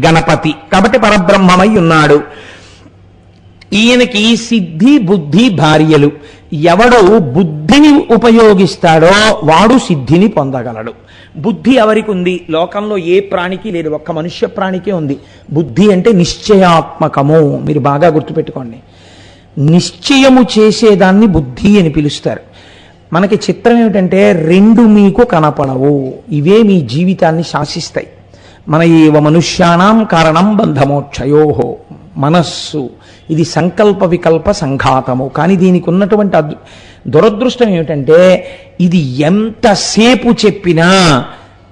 గణపతి కాబట్టి పరబ్రహ్మమై ఉన్నాడు. ఈయనకి సిద్ధి బుద్ధి భార్యలు. ఎవడు బుద్ధిని ఉపయోగిస్తాడో వాడు సిద్ధిని పొందగలడు. బుద్ధి ఎవరికి ఉంది? లోకంలో ఏ ప్రాణికి లేదు, ఒక్క మనుష్య ప్రాణికే ఉంది. బుద్ధి అంటే నిశ్చయాత్మకము. మీరు బాగా గుర్తుపెట్టుకోండి, నిశ్చయము చేసేదాన్ని బుద్ధి అని పిలుస్తారు. మనకి చిత్రం ఏమిటంటే రెండు మీకు కనపడవు, ఇవే మీ జీవితాన్ని శాసిస్తాయి. మన ఏవ మనుష్యానాం కారణం బంధమోక్షయోహో. మనస్సు ఇది సంకల్ప వికల్ప సంఘాతము. కానీ దీనికి ఉన్నటువంటి దురదృష్టం ఏమిటంటే ఇది ఎంతసేపు చెప్పినా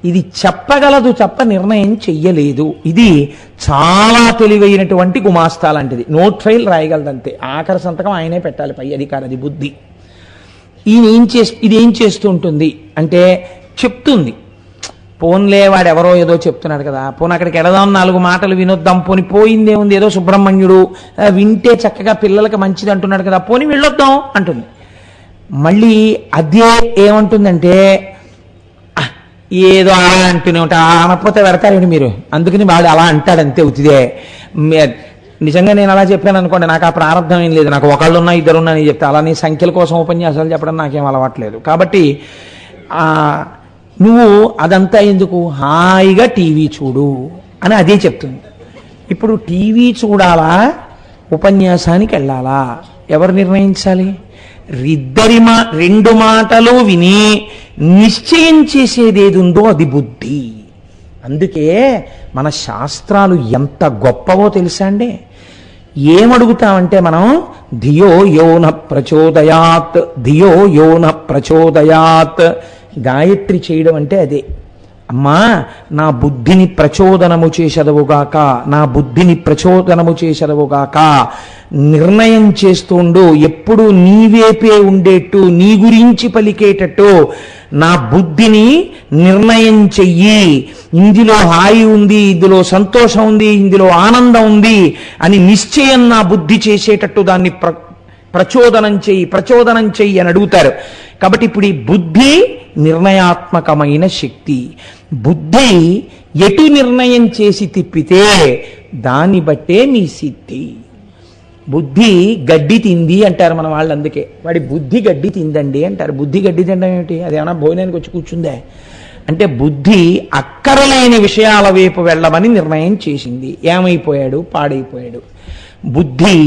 ఇది చెప్పగలదు తప్ప నిర్ణయం చెయ్యలేదు. ఇది చాలా తెలివైనటువంటి గుమాస్తా లాంటిది. నోట్ ఫైల్ రాయగలదంతే, ఆఖరి సంతకం ఆయనే పెట్టాలి, పై అధికారి. అది బుద్ధి. ఇది ఏం చేస్తూ ఉంటుంది అంటే చెప్తుంది. పోన్లే వాడు ఎవరో ఏదో చెప్తున్నాడు కదా, పోనీ అక్కడికి వెళదాం, 4 మాటలు వినొద్దాం, పోని పోయిందే ఉంది, ఏదో సుబ్రహ్మణ్యుడు వింటే చక్కగా పిల్లలకి మంచిది అంటున్నాడు కదా, పోని వెళ్ళొద్దాం అంటుంది. మళ్ళీ అదే ఏమంటుందంటే ఏదో అలా అంటూనే ఉంటా, అనకపోతే పెడతారండి మీరు, అందుకని వాడు అలా అంటాడు అంతే ఉతిదే. నిజంగా నేను అలా చెప్పాను అనుకోండి, నాకు ఆ ప్రారంభం ఏం లేదు, నాకు ఒకళ్ళున్నా ఇద్దరున్నా అని చెప్తే, అలా నీ సంఖ్యల కోసం ఉపన్యాసాలు చెప్పడం నాకేం అలవాట్లేదు. కాబట్టి నువ్వు అదంతా ఎందుకు, హాయిగా టీవీ చూడు అని అదే చెప్తుంది. ఇప్పుడు టీవీ చూడాలా ఉపన్యాసానికి వెళ్ళాలా ఎవరు నిర్ణయించాలి? రెండు మాటలు విని నిశ్చయం చేసేది ఏది ఉందో అది బుద్ధి. అందుకే మన శాస్త్రాలు ఎంత గొప్పవో తెలుసా అండి. ఏమడుగుతామంటే మనం ధియో యోన ప్రచోదయాత్, ధియో యోన ప్రచోదయాత్. గాయత్రి చేయడం అంటే అదే. అమ్మా నా బుద్ధిని ప్రచోదనము చేసెదవుగాక, నా బుద్ధిని ప్రచోదనము చేసెదవుగాక. నిర్ణయం చేస్తుండు, ఎప్పుడు నీవేపే ఉండేట్టు, నీ గురించి పలికేటట్టు నా బుద్ధిని నిర్ణయం చెయ్యి. ఇందులో హాయి ఉంది, ఇందులో సంతోషం ఉంది, ఇందులో ఆనందం ఉంది అని నిశ్చయం నా బుద్ధి చేసేటట్టు దాన్ని ప్రచోదనం చెయ్యి అని అడుగుతారు. కాబట్టి ఇప్పుడు ఈ బుద్ధి నిర్ణయాత్మకమైన శక్తి. బుద్ధి ఎటు నిర్ణయం చేసి తిప్పితే దాన్ని బట్టే మీ సిద్ధి. బుద్ధి గడ్డి తింది అంటారు మన వాళ్ళు, అందుకే వాడి బుద్ధి గడ్డి తిందండి అంటారు. బుద్ధి గడ్డి తినడం ఏమిటి? అది ఏమైనా భోజనానికి వచ్చి కూర్చుందే అంటే బుద్ధి అక్కరలేని విషయాల వైపు వెళ్ళమని నిర్ణయం చేసింది. ఏమైపోయాడు? పాడైపోయాడు. బుద్ధి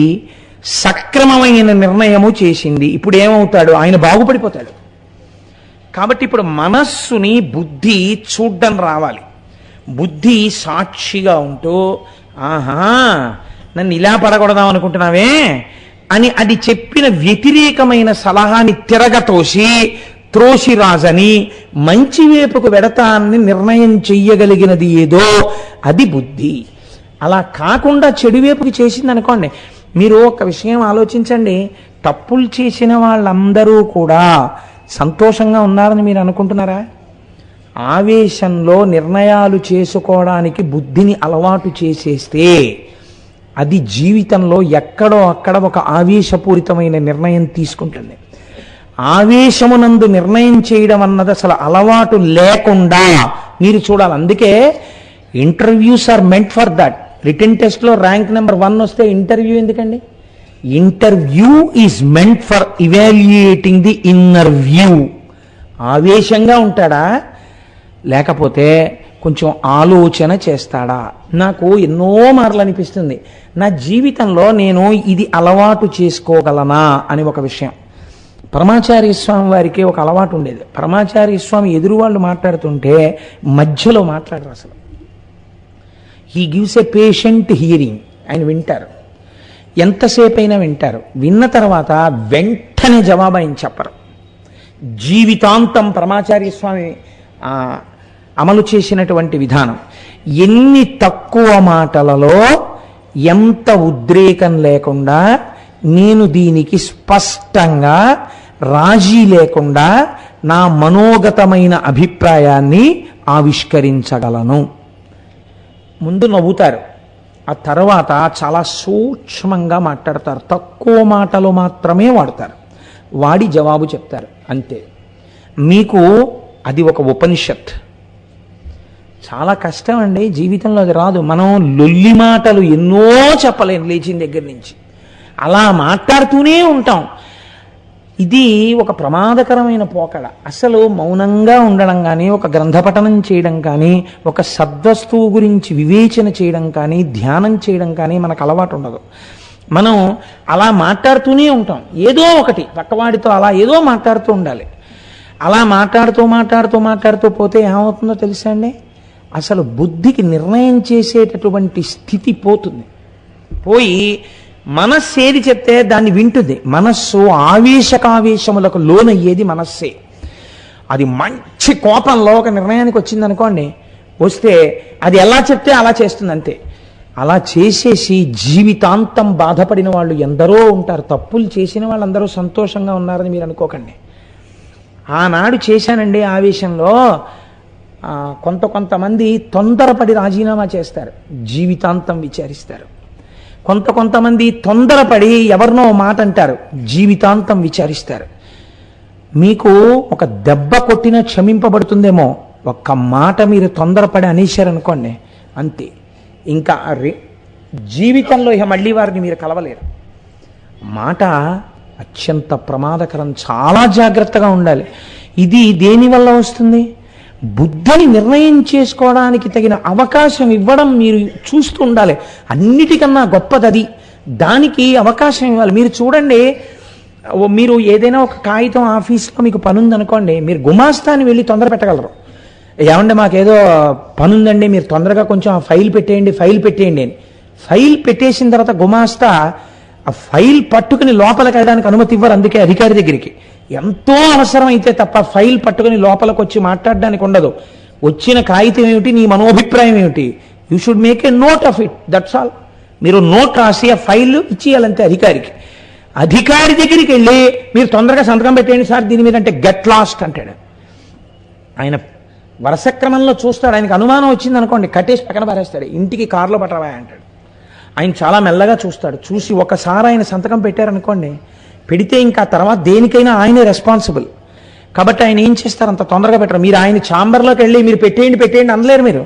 సక్రమమైన నిర్ణయము చేసింది. ఇప్పుడు ఏమవుతాడు? ఆయన బాగుపడిపోతాడు. కాబట్టి ఇప్పుడు మనస్సుని బుద్ధి చూడ్డం రావాలి. బుద్ధి సాక్షిగా ఉంటూ ఆహా నన్ను ఇలా పడగొడదాం అనుకుంటున్నావే అని అది చెప్పిన వ్యతిరేకమైన సలహాని త్రోసి రాజని మంచి వైపుకు వెడతాన్ని నిర్ణయం చెయ్యగలిగినది ఏదో అది బుద్ధి. అలా కాకుండా చెడు వైపుకి చేసింది అనుకోండి. మీరు ఒక విషయం ఆలోచించండి, తప్పులు చేసిన వాళ్ళందరూ కూడా సంతోషంగా ఉన్నారని మీరు అనుకుంటున్నారా? ఆవేశంలో నిర్ణయాలు చేసుకోవడానికి బుద్ధిని అలవాటు చేసేస్తే అది జీవితంలో ఎక్కడో అక్కడ ఒక ఆవేశపూరితమైన నిర్ణయం తీసుకుంటుంది. ఆవేశమునందు నిర్ణయం చేయడం అన్నది అసలు అలవాటు లేకుండా మీరు చూడాలి. అందుకే interviews are meant for that. Written టెస్ట్లో ర్యాంక్ నెంబర్ 1 వస్తే ఇంటర్వ్యూ ఎందుకండి? Interview is meant for evaluating the inner view. ఆవేశంగా ఉంటాడా, లేకపోతే కొంచెం ఆలోచన చేస్తాడా? నాకు ఎన్నో మార్లు అనిపిస్తుంది నా జీవితంలో నేను ఇది అలవాటు చేసుకోగలనా అని ఒక విషయం. పరమాచార్య స్వామి వారికి ఒక అలవాటు ఉండేది. పరమాచార్య స్వామి ఎదురు వాళ్ళు మాట్లాడుతుంటే మధ్యలో మాట్లాడరు అసలు. He gives a patient hearing. ఆయన వింటారు, ఎంతసేపు అయినా వింటారు. విన్న తర్వాత వెంటనే జవాబు ఆయన చెప్పరు. జీవితాంతం పరమాచార్య స్వామి అమలు చేసినటువంటి విధానం. ఎన్ని తక్కువ మాటలలో ఎంత ఉద్రేకం లేకుండా నేను దీనికి స్పష్టంగా రాజీ లేకుండా నా మనోగతమైన అభిప్రాయాన్ని ఆవిష్కరించగలను. ముందు నవ్వుతారు, ఆ తర్వాత చాలా సూక్ష్మంగా మాట్లాడతారు. తక్కువ మాటలు మాత్రమే వాడతారు, వాడి జవాబు చెప్తారు అంతే. మీకు అది ఒక ఉపనిషత్. చాలా కష్టం అండి, జీవితంలో అది రాదు. మనం లొల్లి మాటలు ఎన్నో చెప్పలేం లేచిన దగ్గర నుంచి, అలా మాట్లాడుతూనే ఉంటాం. ఇది ఒక ప్రమాదకరమైన పోకడ. అసలు మౌనంగా ఉండడం కానీ, ఒక గ్రంథపఠనం చేయడం కానీ, ఒక సద్వస్తువు గురించి వివేచన చేయడం కానీ, ధ్యానం చేయడం కానీ మనకు అలవాటు ఉండదు. మనం అలా మాట్లాడుతూనే ఉంటాం, ఏదో ఒకటి పక్కవాడితో అలా ఏదో మాట్లాడుతూ ఉండాలి. అలా మాట్లాడుతూ పోతే ఏమవుతుందో తెలుసా అండి, అసలు బుద్ధికి నిర్ణయం చేసేటటువంటి స్థితి పోతుంది. పోయి మనస్సు ఏది చెప్తే దాన్ని వింటుంది. మనస్సు ఆవేశకావేశములకు లోనయ్యేది మనస్సే. అది మంచి కోపంలో ఒక నిర్ణయానికి వచ్చింది అనుకోండి, వస్తే అది ఎలా చెప్తే అలా చేస్తుంది అంతే. అలా చేసేసి జీవితాంతం బాధపడిన వాళ్ళు ఎందరో ఉంటారు. తప్పులు చేసిన వాళ్ళందరూ సంతోషంగా ఉన్నారని మీరు అనుకోకండి. ఆనాడు చేశానండి ఆవేశంలో, కొంతమంది తొందరపడి రాజీనామా చేస్తారు, జీవితాంతం విచారిస్తారు. కొంతమంది తొందరపడి ఎవరినో మాట అంటారు, జీవితాంతం విచారిస్తారు. మీకు ఒక దెబ్బ కొట్టినా క్షమింపబడుతుందేమో, ఒక్క మాట మీరు తొందరపడి అనేశారనుకోండి అంతే, ఇంకా జీవితంలో ఇక మళ్ళీ వారిని మీరు కలవలేరు. మాట అత్యంత ప్రమాదకరం, చాలా జాగ్రత్తగా ఉండాలి. ఇది దేనివల్ల వస్తుంది? బుద్ధిని నిర్ణయం చేసుకోవడానికి తగిన అవకాశం ఇవ్వడం మీరు చూస్తూ ఉండాలి. అన్నిటికన్నా గొప్పది అది, దానికి అవకాశం ఇవ్వాలి. మీరు చూడండి, మీరు ఏదైనా ఒక కాగితం ఆఫీస్లో మీకు పని ఉందనుకోండి, మీరు గుమాస్తాని వెళ్ళి తొందర పెట్టగలరు. ఏమంటే మాకేదో పని ఉందండి, మీరు తొందరగా కొంచెం ఆ ఫైల్ పెట్టేయండి అని. ఫైల్ పెట్టేసిన తర్వాత గుమాస్తా ఆ ఫైల్ పట్టుకుని లోపలికి వెళ్ళడానికి అనుమతి ఇవ్వరు. అందుకే అధికారి దగ్గరికి ఎంతో అవసరం అయితే తప్ప ఫైల్ పట్టుకుని లోపలికి వచ్చి మాట్లాడడానికి ఉండదు. వచ్చిన కాగితం ఏమిటి, నీ మనోభిప్రాయం ఏమిటి, you should make a note of it, that's all. మీరు నోట్ రాసి ఆ ఫైల్ ఇచ్చేయాలంతే అధికారికి. అధికారి దగ్గరికి వెళ్ళి మీరు తొందరగా సంతకం పెట్టేయండి సార్ దీని మీద అంటే గెట్ లాస్ట్ అంటాడు. ఆయన వరుస క్రమంలో చూస్తాడు, ఆయనకు అనుమానం వచ్చింది అనుకోండి కట్టేసి పక్కన పారేస్తాడు, ఇంటికి కారులో పట్టవా అంటాడు. ఆయన చాలా మెల్లగా చూస్తాడు, చూసి ఒకసారి ఆయన సంతకం పెట్టారనుకోండి, పెడితే ఇంకా తర్వాత దేనికైనా ఆయనే రెస్పాన్సిబుల్. కాబట్టి ఆయన ఏం చేస్తారు, అంత తొందరగా పెట్టరు. మీరు ఆయన ఛాంబర్లోకి వెళ్ళి మీరు పెట్టేయండి అనలేరు మీరు.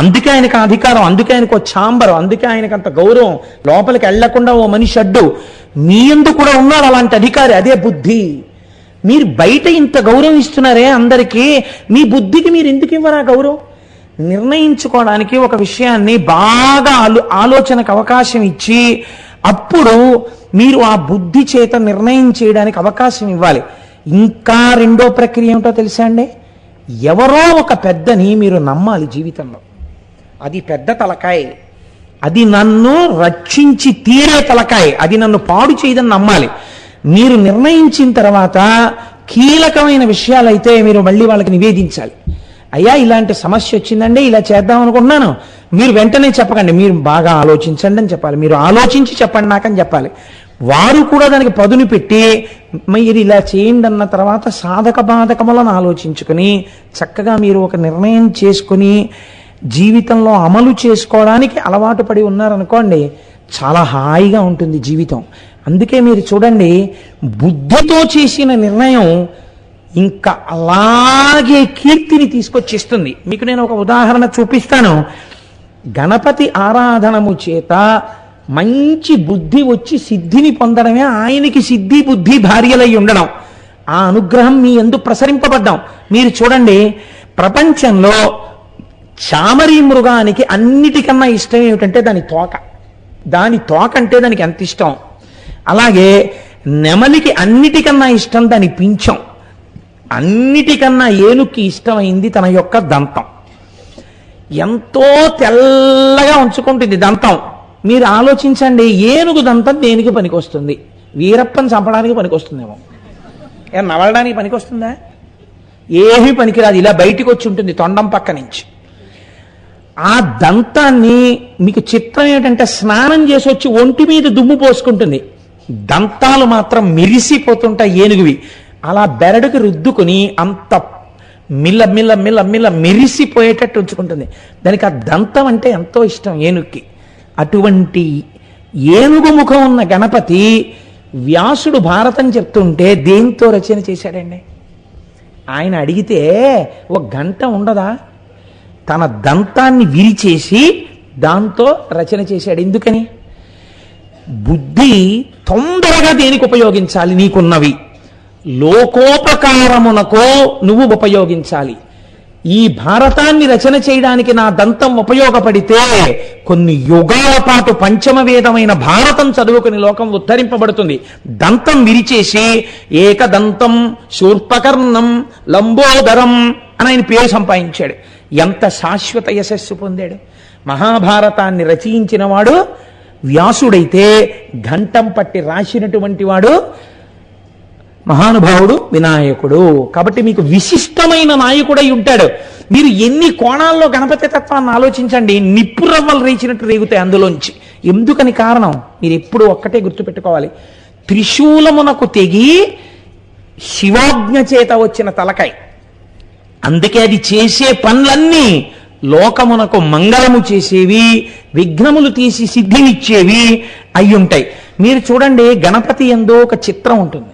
అందుకే ఆయనకు అధికారం, అందుకే ఆయనకు ఛాంబర్, అందుకే ఆయనకు అంత గౌరవం. లోపలికి వెళ్లకుండా ఓ మనిషి అడ్డు, మీ యందు కూడా ఉన్నాడు అలాంటి అధికారి, అదే బుద్ధి. మీరు బయట ఇంత గౌరవం ఇస్తున్నారే అందరికీ, మీ బుద్ధికి మీరు ఎందుకు ఇవ్వరా గౌరవం? నిర్ణయించుకోవడానికి ఒక విషయాన్ని బాగా ఆలోచనకు అవకాశం ఇచ్చి అప్పుడు మీరు ఆ బుద్ధి చేత నిర్ణయం చేయడానికి అవకాశం ఇవ్వాలి. ఇంకా రెండో ప్రక్రియ ఏమిటో తెలుసా అండి, ఎవరో ఒక పెద్దని మీరు నమ్మాలి జీవితంలో. అది పెద్ద తలకాయ, అది నన్ను రక్షించి తీరే తలకాయ, అది నన్ను పాడు చేయదని నమ్మాలి. మీరు నిర్ణయించిన తర్వాత కీలకమైన విషయాలైతే మీరు మళ్ళీ వాళ్ళకి నివేదించాలి. అయ్యా ఇలాంటి సమస్య వచ్చిందండి, ఇలా చేద్దాం అనుకుంటున్నాను, మీరు వెంటనే చెప్పకండి, మీరు బాగా ఆలోచించండి అని చెప్పాలి. మీరు ఆలోచించి చెప్పండి నాకని చెప్పాలి. వారు కూడా దానికి పదును పెట్టి మీరు ఇలా చేయండి అన్న తర్వాత సాధక బాధకములను ఆలోచించుకుని చక్కగా మీరు ఒక నిర్ణయం చేసుకుని జీవితంలో అమలు చేసుకోవడానికి అలవాటు పడి ఉన్నారనుకోండి, చాలా హాయిగా ఉంటుంది జీవితం. అందుకే మీరు చూడండి, బుద్ధితో చేసిన నిర్ణయం ఇంకా అలాగే కీర్తిని తీసుకొచ్చిస్తుంది. మీకు నేను ఒక ఉదాహరణ చూపిస్తాను. గణపతి ఆరాధనము చేత మంచి బుద్ధి వచ్చి సిద్ధిని పొందడమే ఆయనకి సిద్ధి బుద్ధి భార్యలై ఉండడం, ఆ అనుగ్రహం మీ యందు ప్రసరింపబడ్డాం. మీరు చూడండి, ప్రపంచంలో చామరీ మృగానికి అన్నిటికన్నా ఇష్టం ఏమిటంటే దాని తోక అంటే దానికి ఎంత ఇష్టం. అలాగే నెమలికి అన్నిటికన్నా ఇష్టం దాని పింఛం. అన్నిటికన్నా ఏనుగుకి ఇష్టమైంది తన యొక్క దంతం. ఎంతో తెల్లగా ఉంచుకుంటుంది దంతం. మీరు ఆలోచించండి, ఏనుగు దంతం దేనికి పనికొస్తుంది? వీరప్పని చంపడానికి పనికొస్తుందేమో, నవలడానికి పనికొస్తుందా? ఏమీ పనికిరాదు, ఇలా బయటికి వచ్చి ఉంటుంది తొండం పక్క నుంచి. ఆ దంతాన్ని మీకు చిత్రం ఏమిటంటే, స్నానం చేసి వచ్చి ఒంటి మీద దుమ్ము పోసుకుంటుంది, దంతాలు మాత్రం మెరిసిపోతుంటాయి ఏనుగువి. అలా బెరడుకి రుద్దుకుని అంత మిల్ల మిల్ల మిల్ల మిల్ల మెరిసిపోయేటట్టు ఉంచుకుంటుంది. దానికి ఆ దంతం అంటే ఎంతో ఇష్టం ఏనుగుకి. అటువంటి ఏనుగు ముఖం ఉన్న గణపతి వ్యాసుడు భారతం చెప్తుంటే దేంతో రచన చేశాడండి? ఆయన అడిగితే ఒక గంట ఉండదా? తన దంతాన్ని విరిచేసి దాంతో రచన చేశాడు. ఎందుకని? బుద్ధి తొందరగా దేనికి ఉపయోగించాలి? నీకున్నవి లోకోపకారమునకో నువ్వు ఉపయోగించాలి. ఈ భారతాన్ని రచన చేయడానికి నా దంతం ఉపయోగపడితే కొన్ని యుగాల పాటు పంచమ వేదమైన భారతం చదువుకుని లోకం ఉద్ధరింపబడుతుంది. దంతం విరిచేసి ఏకదంతం శూర్పకర్ణం లంబోదరం అని ఆయన పేరు సంపాదించాడు. ఎంత శాశ్వత యశస్సు పొందాడు! మహాభారతాన్ని రచయించిన వాడు వ్యాసుడైతే ఘంటం పట్టి రాసినటువంటి వాడు మహానుభావుడు వినాయకుడు. కాబట్టి మీకు విశిష్టమైన నాయకుడై ఉంటాడు. మీరు ఎన్ని కోణాల్లో గణపతి తత్వాన్ని ఆలోచించండి, నిప్పు రవ్వలు రేచినట్టు రేగుతాయి అందులోంచి. ఎందుకని కారణం మీరు ఎప్పుడు ఒక్కటే గుర్తుపెట్టుకోవాలి. త్రిశూలమునకు తెగి శివాజ్ఞ చేత వచ్చిన తలకాయ. అందుకే అది చేసే పనులన్నీ లోకమునకు మంగళము చేసేవి, విఘ్నములు తీసి సిద్ధినిచ్చేవి అయ్యుంటాయి. మీరు చూడండి, గణపతి యందు ఒక చిత్రం ఉంటుంది.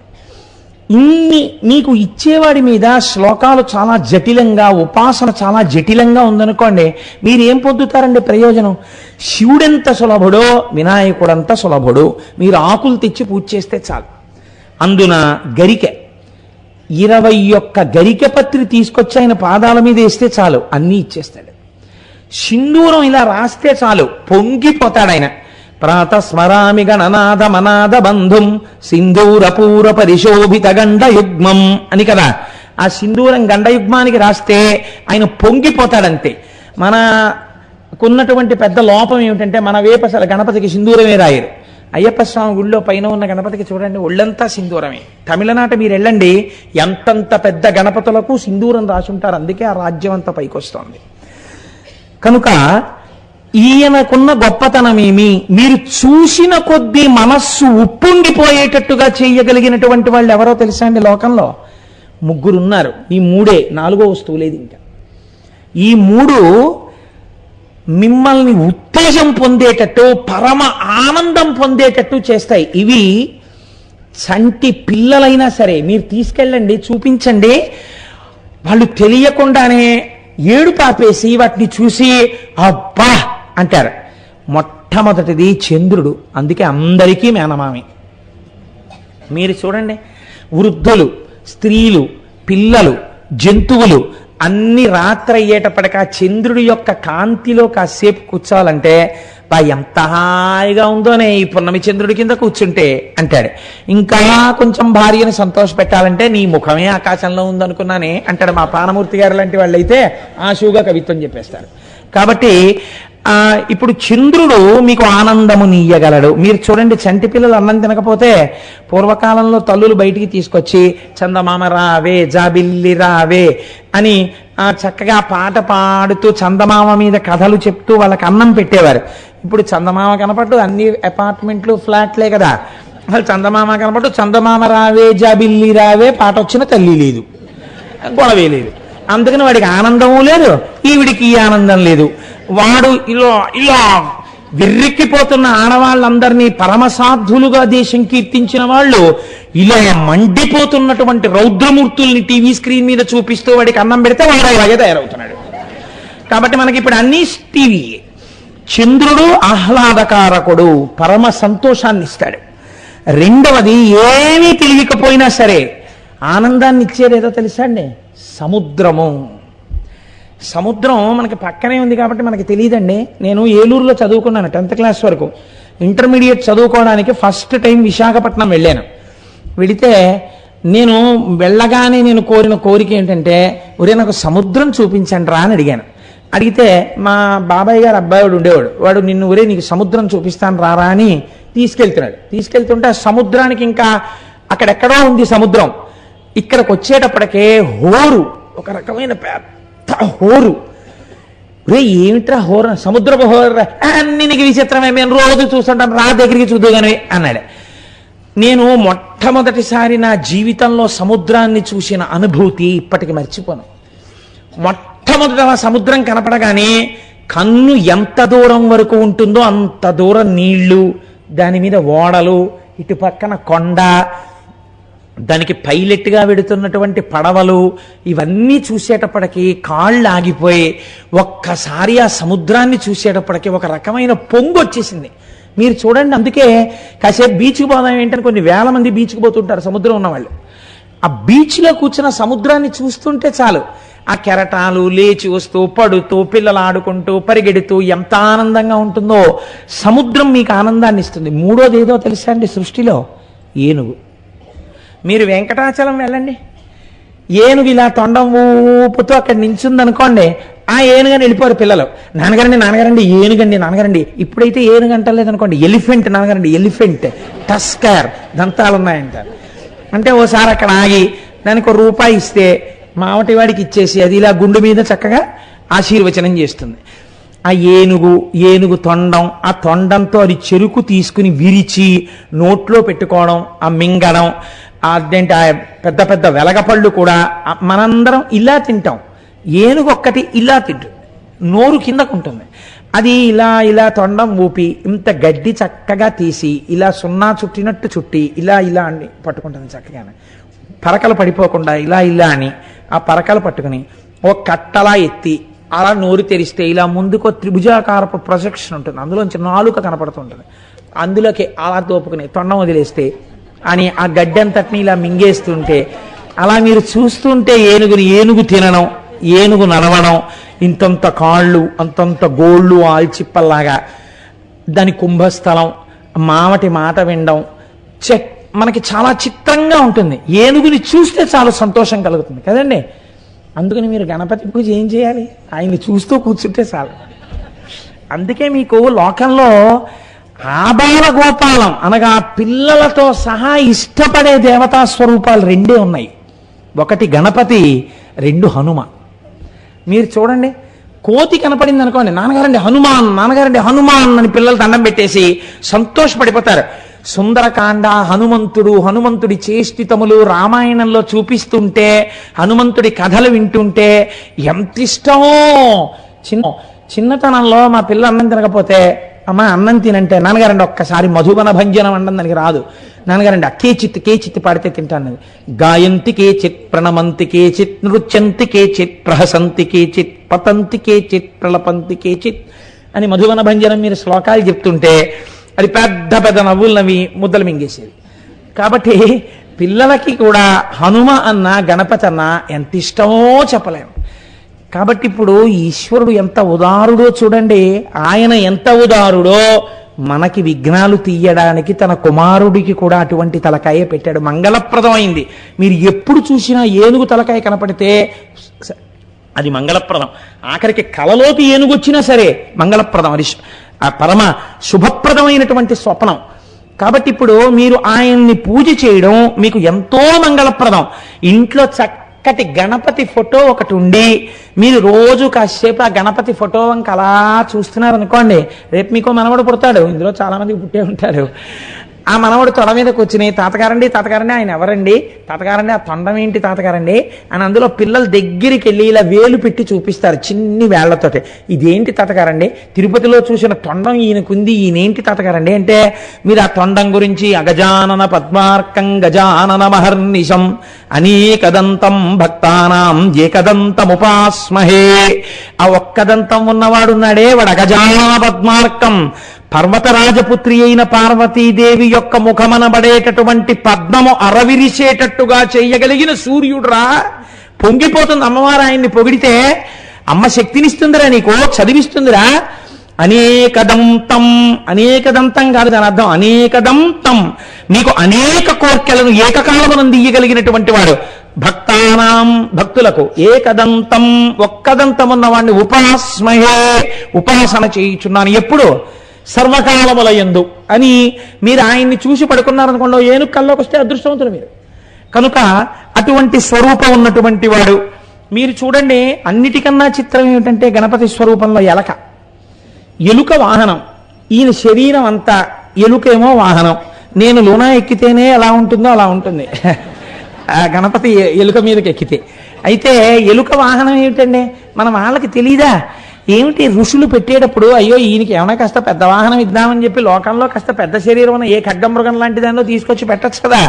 ఇన్ని మీకు ఇచ్చేవాడి మీద శ్లోకాలు చాలా జటిలంగా, ఉపాసన చాలా జటిలంగా ఉందనుకోండి, మీరేం పొందుతారండి ప్రయోజనం? శివుడెంత సులభుడో వినాయకుడంత సులభుడు. మీరు ఆకులు తెచ్చి పూజ చేస్తే చాలు. అందున గరిక 21 గరిక పత్రి తీసుకొచ్చి ఆయన పాదాల మీద వేస్తే చాలు, అన్నీ ఇచ్చేస్తాడు. సింధూరం ఇలా రాస్తే చాలు, పొంగిపోతాడు ఆయన. ప్రాతస్మరామి గణనాథ మనాథ బంధుం సింధూరపూర పరిశోభిత గండయుగ్మం అని కదా. ఆ సింధూరం గండయుగ్మానికి రాస్తే ఆయన పొంగిపోతాడంతే. మనకున్నటువంటి పెద్ద లోపం ఏమిటంటే, మన వేపు అసలు గణపతికి సింధూరమే రాయరు. అయ్యప్ప స్వామి గుళ్ళో పైన ఉన్న గణపతికి చూడండి, ఒళ్ళంతా సింధూరమే. తమిళనాట మీరు వెళ్ళండి, ఎంతంత పెద్ద గణపతులకు సింధూరం రాసుంటారు. అందుకే ఆ రాజ్యం అంతా పైకొస్తోంది. కనుక ఈయనకున్న గొప్పతనమేమి? మీరు చూసిన కొద్దీ మనస్సు ఉప్పొంగిపోయేటట్టుగా చేయగలిగినటువంటి వాళ్ళు ఎవరో తెలుసా అండి? లోకంలో 3 ఉన్నారు. ఈ 3 4వ వస్తువు లేదు ఇంకా. ఈ 3 మిమ్మల్ని ఉత్తేజం పొందేటట్టు, పరమ ఆనందం పొందేటట్టు చేస్తాయి. ఇవి చంటి పిల్లలైనా సరే మీరు తీసుకెళ్ళండి, చూపించండి, వాళ్ళు తెలియకుండానే ఏడు పాపేసి వాటిని చూసి అబ్బా అంటారు. మొట్టమొదటిది చంద్రుడు. అందుకే అందరికీ మేనమామి. మీరు చూడండి, వృద్ధులు, స్త్రీలు, పిల్లలు, జంతువులు అన్ని రాత్రి అయ్యేటప్పటికి ఆ చంద్రుడి యొక్క కాంతిలో కాసేపు కూర్చోవాలంటే బా ఎంత హాయిగా ఉందోనే ఈ పున్నమి చంద్రుడి కింద కూర్చుంటే అంటాడు. ఇంకా కొంచెం భార్యను సంతోష పెట్టాలంటే నీ ముఖమే ఆకాశంలో ఉందనుకున్నానే అంటాడు. మా ప్రాణమూర్తి గారు లాంటి వాళ్ళు అయితే ఆశువుగా కవిత్వం చెప్పేస్తారు. కాబట్టి ఇప్పుడు చంద్రుడు మీకు ఆనందము నీయగలడు. మీరు చూడండి, చంటి పిల్లలు అన్నం తినకపోతే పూర్వకాలంలో తల్లులు బయటికి తీసుకొచ్చి చందమామ రావే జాబిల్లి రావే అని చక్కగా పాట పాడుతూ చందమామ మీద కథలు చెప్తూ వాళ్ళకి అన్నం పెట్టేవారు. ఇప్పుడు చందమామ కనపడ్డు, అన్ని అపార్ట్మెంట్లు ఫ్లాట్లే కదా. అసలు చందమామ కనపడ్డు, చందమామ రావే జాబిల్లి రావే పాట వచ్చిన తల్లి లేదు, గొడవే లేదు. అందుకని వాడికి ఆనందము లేదు, ఈవిడికి ఈ ఆనందం లేదు. వాడు ఇలా ఇలా వెర్రెక్కిపోతున్న ఆడవాళ్ళందరినీ పరమసాధులుగా దేశం కీర్తించిన వాళ్ళు ఇలా మండిపోతున్నటువంటి రౌద్రమూర్తుల్ని టీవీ స్క్రీన్ మీద చూపిస్తూ వాడికి అన్నం పెడితే వాడు అలాగే తయారవుతున్నాడు. కాబట్టి మనకి ఇప్పుడు అన్ని టీవీ. చంద్రుడు ఆహ్లాదకారకుడు, పరమ సంతోషాన్ని ఇస్తాడు. రెండవది, ఏమీ తెలియకపోయినా సరే ఆనందాన్ని ఇచ్చేదేదో తెలుసా అండి? సముద్రము. సముద్రం మనకి పక్కనే ఉంది కాబట్టి మనకి తెలియదండి. నేను ఏలూరులో చదువుకున్నాను 10th క్లాస్ వరకు. ఇంటర్మీడియట్ చదువుకోవడానికి ఫస్ట్ టైం విశాఖపట్నం వెళ్ళాను. వెళితే నేను వెళ్ళగానే నేను కోరిన కోరిక ఏంటంటే, ఒరే నాకు సముద్రం చూపించండి రా అని అడిగాను. అడిగితే మా బాబాయ్ గారు అబ్బాయి ఉండేవాడు. వాడు నిన్ను ఒరే నీకు సముద్రం చూపిస్తాను రారా అని తీసుకెళ్తున్నాడు. తీసుకెళ్తుంటే ఆ సముద్రానికి ఇంకా అక్కడెక్కడో ఉంది సముద్రం. ఇక్కడికి వచ్చేటప్పటికే హోరు, ఒక రకమైన పెద్ద హోరు. రే ఏమిట్రా హోరు? సముద్రపు హోరు అన్ని నీకు విచిత్రమే, మేము రోజు చూస్తుంటాం, రా దగ్గరికి చూద్దుగానే అన్నాడు. నేను మొట్టమొదటిసారి నా జీవితంలో సముద్రాన్ని చూసిన అనుభూతి ఇప్పటికి మర్చిపోను. మొట్టమొదట సముద్రం కనపడగానే కన్ను ఎంత దూరం వరకు ఉంటుందో అంత దూరం నీళ్లు, దాని మీద ఓడలు, ఇటు పక్కన కొండ, దానికి పైలెట్గా వెడుతున్నటువంటి పడవలు ఇవన్నీ చూసేటప్పటికి కాళ్ళు ఆగిపోయి ఒక్కసారి ఆ సముద్రాన్ని చూసేటప్పటికి ఒక రకమైన పొంగు వచ్చేసింది. మీరు చూడండి, అందుకే కాసేపు బీచ్కి పోదాం ఏంటని కొన్ని వేల మంది బీచ్కి పోతుంటారు సముద్రం ఉన్నవాళ్ళు. ఆ బీచ్లో కూర్చున్న సముద్రాన్ని చూస్తుంటే చాలు, ఆ కెరటాలు లేచి వస్తూ పడుతూ పిల్లలు ఆడుకుంటూ పరిగెడుతూ ఎంత ఆనందంగా ఉంటుందో. సముద్రం మీకు ఆనందాన్ని ఇస్తుంది. మూడోది ఏదో తెలుసా అండి సృష్టిలో? ఏనుగు. మీరు వెంకటాచలం వెళ్ళండి, ఏనుగు ఇలా తొండం ఊపుతూ అక్కడ నించుందనుకోండి, ఆ ఏనుగని వెళ్ళిపోరు పిల్లలు. నాన్నగారండి ఏనుగండి నాన్నగారండి. ఇప్పుడైతే ఏనుగు అంటలేదనుకోండి, ఎలిఫెంట్ నాన్నగారండి, ఎలిఫెంట్, టస్కర్, దంతాలు ఉన్నాయంటారు. అంటే ఓసారి అక్కడ ఆగి దానికి ₹1 ఇస్తే మావటి వాడికి ఇచ్చేసి అది ఇలా గుండు మీద చక్కగా ఆశీర్వచనం చేస్తుంది. ఆ ఏనుగు తొండం, ఆ తొండంతో అది చెరుకు తీసుకుని విరిచి నోట్లో పెట్టుకోవడం, ఆ మింగడం, అదేంటి ఆ పెద్ద పెద్ద వెలగపళ్ళు కూడా మనందరం ఇలా తింటాం. ఏనుగు ఒక్కటి ఇలా తింటుంది, నోరు కిందకు ఉంటుంది. అది ఇలా తొండం ఊపి ఇంత గడ్డి చక్కగా తీసి ఇలా సున్నా చుట్టినట్టు చుట్టి ఇలా అని పట్టుకుంటుంది చక్కగానే, పరకలు పడిపోకుండా ఇలా అని ఆ పరకలు పట్టుకుని ఒక కట్టలా ఎత్తి అలా నోరు తెరిస్తే ఇలా ముందుకు త్రిభుజాకారపు ప్రొజెక్షన్ ఉంటుంది, అందులోంచి నాలుక కనపడుతుంటుంది. అందులోకి అలా తోపుకుని తొండం వదిలేస్తే అని ఆ గడ్డి అంతటిని ఇలా మింగేస్తుంటే, అలా మీరు చూస్తుంటే ఏనుగు తినడం, ఏనుగు నడవడం, ఇంతంత కాళ్ళు అంతంత గోళ్ళు ఆల్చిప్పల్లాగా, దాని కుంభస్థలం, మావటి మాట వినడం, మనకి చాలా చిత్రంగా ఉంటుంది. ఏనుగుని చూస్తే చాలా సంతోషం కలుగుతుంది కదండి. అందుకని మీరు గణపతి పూజ ఏం చేయాలి? ఆయన్ని చూస్తూ కూర్చుంటే చాలు. అందుకే మీకు లోకంలో ఆబాల గోపాలం అనగా పిల్లలతో సహా ఇష్టపడే దేవతా స్వరూపాలు రెండే ఉన్నాయి. ఒకటి గణపతి, రెండు హనుమ. మీరు చూడండి, కోతి కనపడింది అనుకోండి, నాన్నగారండి హనుమాన్ అని పిల్లలు దండం పెట్టేసి సంతోషపడిపోతారు. సుందరకాండ, హనుమంతుడి చేష్టితములు రామాయణంలో చూపిస్తుంటే, హనుమంతుడి కథలు వింటుంటే ఎంత ఇష్టమో. చిన్నతనంలో మా పిల్ల అన్నం తినకపోతే, అమ్మ అన్నం తినంటే, నాన్నగారండి ఒక్కసారి మధుబన భంజనం అనడం దానికి రాదు, నాన్నగారండి ఆ కేచిత్ పాడితే తింటాను. గాయంతి కేచిత్, ప్రణమంతి కేచిత్, నృత్యంతి కేచిత్, ప్రహసంతి కేచిత్, పతంతి కేచిత్, ప్రలపంతి కేచిత్ అని మధుబన భంజనం మీరు శ్లోకాలు చెప్తుంటే అది పెద్ద పెద్ద నవ్వులు నవ్వి ముద్దలు మింగేసేది. కాబట్టి పిల్లలకి కూడా హనుమ అన్న గణపతి అన్న ఎంత ఇష్టమో చెప్పలేము. కాబట్టి ఇప్పుడు ఈశ్వరుడు ఎంత ఉదారుడో చూడండి. ఆయన ఎంత ఉదారుడో మనకి విఘ్నాలు తీయడానికి తన కుమారుడికి కూడా అటువంటి తలకాయ పెట్టాడు. మంగళప్రదమైంది. మీరు ఎప్పుడు చూసినా ఏనుగు తలకాయ కనపడితే అది మంగళప్రదం. ఆఖరికి కలలోకి ఏనుగు వచ్చినా సరే మంగళప్రదం. అది ఆ పరమ శుభప్రదమైనటువంటి స్వప్నం. కాబట్టి ఇప్పుడు మీరు ఆయన్ని పూజ చేయడం మీకు ఎంతో మంగళప్రదం. ఇంట్లో చక్కటి గణపతి ఫోటో ఒకటి ఉండి మీరు రోజు కాసేపు ఆ గణపతి ఫోటో వంక అలా చూస్తున్నారనుకోండి, రేపు మీకు మనవడు పుడతాడు. ఇందులో చాలా మందికి పుట్టే ఉంటారు. ఆ మనవడు తొడ మీద కూర్చుని తాతగారండి ఆయన ఎవరండి, తాతగారండి ఆ తొండం ఏంటి తాతగారండి అని అందులో పిల్లలు దగ్గరికి వెళ్ళి ఇలా వేలు పెట్టి చూపిస్తారు చిన్ని వేళ్లతోటి. ఇదేంటి తాతగారండి, తిరుపతిలో చూసిన తొండం ఈయనకుంది, ఈయనేంటి తాతగారండి అంటే, మీరు ఆ తొండం గురించి అగజానన పద్మార్కం గజానన మహర్నిశం అనేకదంతం భక్తానాం ఏకదంతముపాస్మహే. ఆ ఒక్కదంతం ఉన్నవాడున్నాడే వాడు అగజానన పద్మార్కం. పర్వతరాజపుత్రి అయిన పార్వతీదేవి యొక్క ముఖమనబడేటటువంటి పద్మము అరవిరిసేటట్టుగా చేయగలిగిన సూర్యుడురా. పొంగిపోతుంది అమ్మవారు ఆయన్ని పొగిడితే. అమ్మ శక్తినిస్తుందిరా, నీకు చదివిస్తుందిరా. అనేకదంతం కాదు దాని అర్థం, అనేకదంతం. నీకు అనేక కోర్కెలను ఏకకాలమునందు ఇయ్యగలిగినటువంటి వాడు. భక్తానాం భక్తులకు, ఏకదంతం ఒక్కదంతం ఉన్నవాడిని ఉపాస్మహే ఉపాసన చేయుచున్నాను. ఎప్పుడు? సర్వకాలములయందు అని మీరు ఆయన్ని చూసి పడుకున్నారనుకోండి, ఏనుగు కల్లోకి వస్తే అదృష్టవంతులు మీరు. కనుక అటువంటి స్వరూపం ఉన్నటువంటి వాడు. మీరు చూడండి, అన్నిటికన్నా చిత్రం ఏమిటంటే గణపతి స్వరూపంలో ఎలుక వాహనం. ఈయన శరీరం అంతా ఎలుకేమో వాహనం. నేను లూనా ఎక్కితేనే ఎలా ఉంటుందో అలా ఉంటుంది గణపతి ఎలుక మీదకి ఎక్కితే. అయితే ఎలుక వాహనం ఏమిటండి, మన వాళ్ళకి తెలీదా? ఏమిటి ఋషులు పెట్టేటప్పుడు అయ్యో ఈయనకి ఏమైనా కాస్త పెద్ద వాహనం ఇద్దామని చెప్పి లోకంలో కాస్త పెద్ద శరీరం ఉన్న ఏ ఖడ్గమృగం లాంటి దానిలో తీసుకొచ్చి పెట్టచ్చు కదా.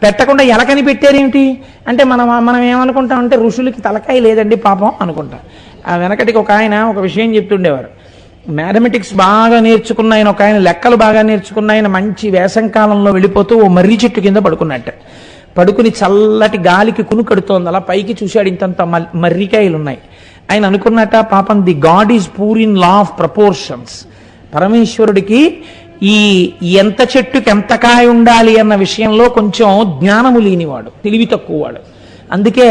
పెట్టకుండా ఎలకని పెట్టారేమిటి అంటే మనం ఏమనుకుంటామంటే ఋషులకి తలకాయ లేదండి పాపం అనుకుంటాం. ఆ వెనకటికి ఒక ఆయన ఒక విషయం చెప్తుండేవారు. మ్యాథమెటిక్స్ బాగా నేర్చుకున్న ఆయన, ఒక ఆయన లెక్కలు బాగా నేర్చుకున్న ఆయన మంచి వేసంకాలంలో వెళ్ళిపోతూ ఓ మర్రి చెట్టు కింద పడుకున్నట్ట. పడుకుని చల్లటి గాలికి కునుకడుతోంది. అలా పైకి చూశాడు, ఇంతంత మర్రికాయలు ఉన్నాయి. ఆయన అనుకున్నట్ట, పాపం the God is poor in law of proportions. పరమేశ్వరుడికి ఈ ఎంత చెట్టుకి ఎంత కాయ ఉండాలి అన్న విషయంలో కొంచెం జ్ఞానము లేనివాడు, తెలివి తక్కువవాడు. అందుకే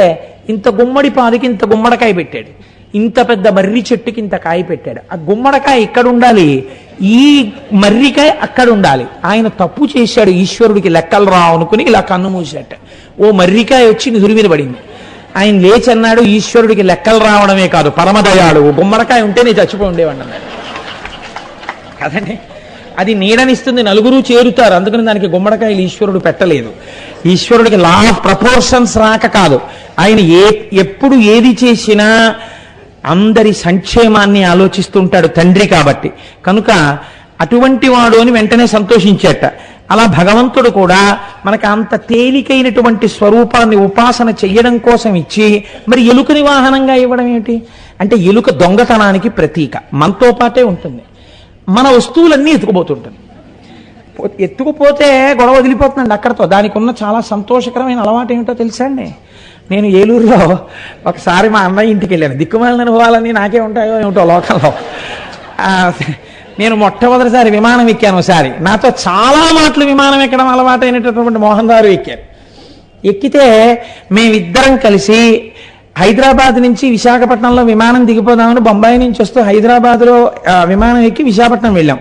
ఇంత గుమ్మడి పాదుకి ఇంత గుమ్మడికాయ పెట్టాడు, ఇంత పెద్ద మర్రి చెట్టుకి ఇంత కాయ పెట్టాడు. ఆ గుమ్మడికాయ ఇక్కడ ఉండాలి, ఈ మర్రికాయ అక్కడ ఉండాలి. ఆయన తప్పు చేశాడు, ఈశ్వరుడికి లెక్కలు రావు అనుకుని ఇలా కన్ను మూసేట. ఓ మర్రికాయ వచ్చి నిధుడి మీద పడింది. ఆయన లేచి అన్నాడు, ఈశ్వరుడికి లెక్కలు రావడమే కాదు పరమదయాడు, గుమ్మడికాయ ఉంటే నేను చచ్చిపోయి ఉండేవాడిని అన్నాడు. కదండి, అది నీడనిస్తుంది, నలుగురు చేరుతారు. అందుకని దానికి గుమ్మడికాయలు ఈశ్వరుడు పెట్టలేదు. ఈశ్వరుడికి లా ఆఫ్ ప్రపోర్షన్స్ రాక కాదు, ఆయన ఎప్పుడు ఏది చేసినా అందరి సంక్షేమాన్ని ఆలోచిస్తుంటాడు తండ్రి కాబట్టి. కనుక అటువంటి వాడు అని వెంటనే సంతోషించేట. అలా భగవంతుడు కూడా మనకు అంత తేలికైనటువంటి స్వరూపాన్ని ఉపాసన చెయ్యడం కోసం ఇచ్చి మరి ఎలుకని వాహనంగా ఇవ్వడం ఏమిటి అంటే, ఎలుక దొంగతనానికి ప్రతీక, మనతో పాటే ఉంటుంది. మన వస్తువులన్నీ ఎత్తుకుపోతుంటుంది. ఎత్తుకుపోతే గొడవ వదిలిపోతుందండి అక్కడతో. దానికి ఉన్న చాలా సంతోషకరమైన అలవాటు ఏమిటో తెలుసా అండి? నేను ఏలూరులో ఒకసారి మా అన్నయ్య ఇంటికి వెళ్ళాను. దిక్కుమాలిన అనుభవాలన్నీ నాకే ఉంటాయో ఏమిటో లోకంలో. నేను మొట్టమొదటిసారి విమానం ఎక్కాను. ఒకసారి నాతో చాలా మాటలు విమానం ఎక్కడం అలవాటైనటువంటి మోహన్ గారు ఎక్కారు. ఎక్కితే మేమిద్దరం కలిసి హైదరాబాద్ నుంచి విశాఖపట్నంలో విమానం దిగిపోదామని బొంబాయి నుంచి వస్తూ హైదరాబాద్లో విమానం ఎక్కి విశాఖపట్నం వెళ్ళాం.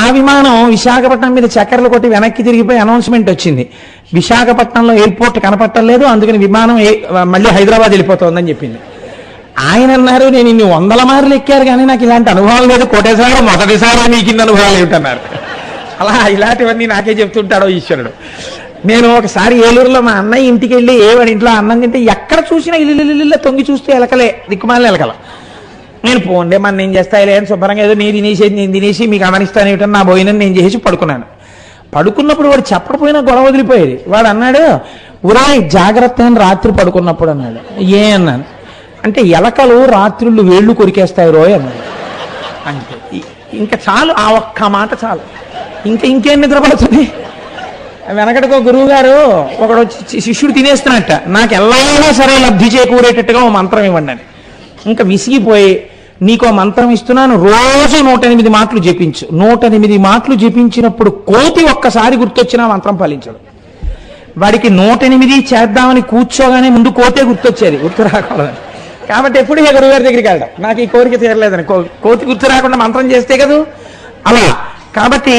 ఆ విమానం విశాఖపట్నం మీద చక్కర్లు కొట్టి వెనక్కి తిరిగిపోయి అనౌన్స్మెంట్ వచ్చింది, విశాఖపట్నంలో ఎయిర్పోర్ట్ కనపట్టలేదు, అందుకని విమానం మళ్ళీ హైదరాబాద్ వెళ్ళిపోతుందని చెప్పింది. ఆయన అన్నారు, నేను ఇన్ని 100 మార్లు ఎక్కారు కానీ నాకు ఇలాంటి అనుభవం లేదు, కోటేశ్వర మొదటిసారి మీకు ఇన్ని అనుభవాలు ఏమిటన్నారు. అలా ఇలాంటివన్నీ నాకే చెప్తుంటాడో ఈశ్వరుడు. నేను ఒకసారి ఏలూరులో మా అన్నయ్య ఇంటికి వెళ్ళి వాడి ఇంట్లో అన్నం తింటే ఎక్కడ చూసినా ఇల్లు తొంగి చూస్తే ఎలకలే, దిక్కుమాలని ఎలకల. నేను పోండే మన ఏం చేస్తాయిలే అని శుభ్రంగా ఏదో నేను తినేసేది నేను తినేసి మీకు అమరిస్తాను ఏమిటని నా భోజనం నేను చేసి పడుకున్నాను. పడుకున్నప్పుడు వాడు చెప్పకపోయినా గొడవ వదిలిపోయేది. వాడు అన్నాడు, ఉరాయ్ జాగ్రత్త అని రాత్రి పడుకున్నప్పుడు అన్నాడు. ఏ అన్నాను అంటే, ఎలకలు రాత్రుళ్ళు వేళ్ళు కొరికేస్తాయి రోయ్ అన్నాడు. అంటే ఇంకా చాలు, ఆ ఒక్క మాట చాలు, ఇంకేం నిద్రపడుతుంది. వెనకటికో గురువు గారు ఒకడు వచ్చి శిష్యుడు తినేస్తున్నట్ట, నాకు ఎల్లైనా సరే లబ్ధి చేకూరేటట్టుగా ఓ మంత్రం ఇవ్వండి అని. ఇంకా విసిగిపోయి, నీకో మంత్రం ఇస్తున్నాను, రోజు 108 మాటలు జపించు. 108 మాటలు జపించినప్పుడు కోతి ఒక్కసారి గుర్తొచ్చినా మంత్రం ఫలించడు. వాడికి 108 చేద్దామని కూర్చోగానే ముందు కోతే గుర్తొచ్చేది, గుర్తు రాకూడదని. కాబట్టి ఎప్పుడు గురువు గారి దగ్గరికి వెళ్ళడం, నాకు ఈ కోరిక తీరలేదని. కోతి గుర్తు రాకుండా మంత్రం చేస్తే కదా అలా. కాబట్టి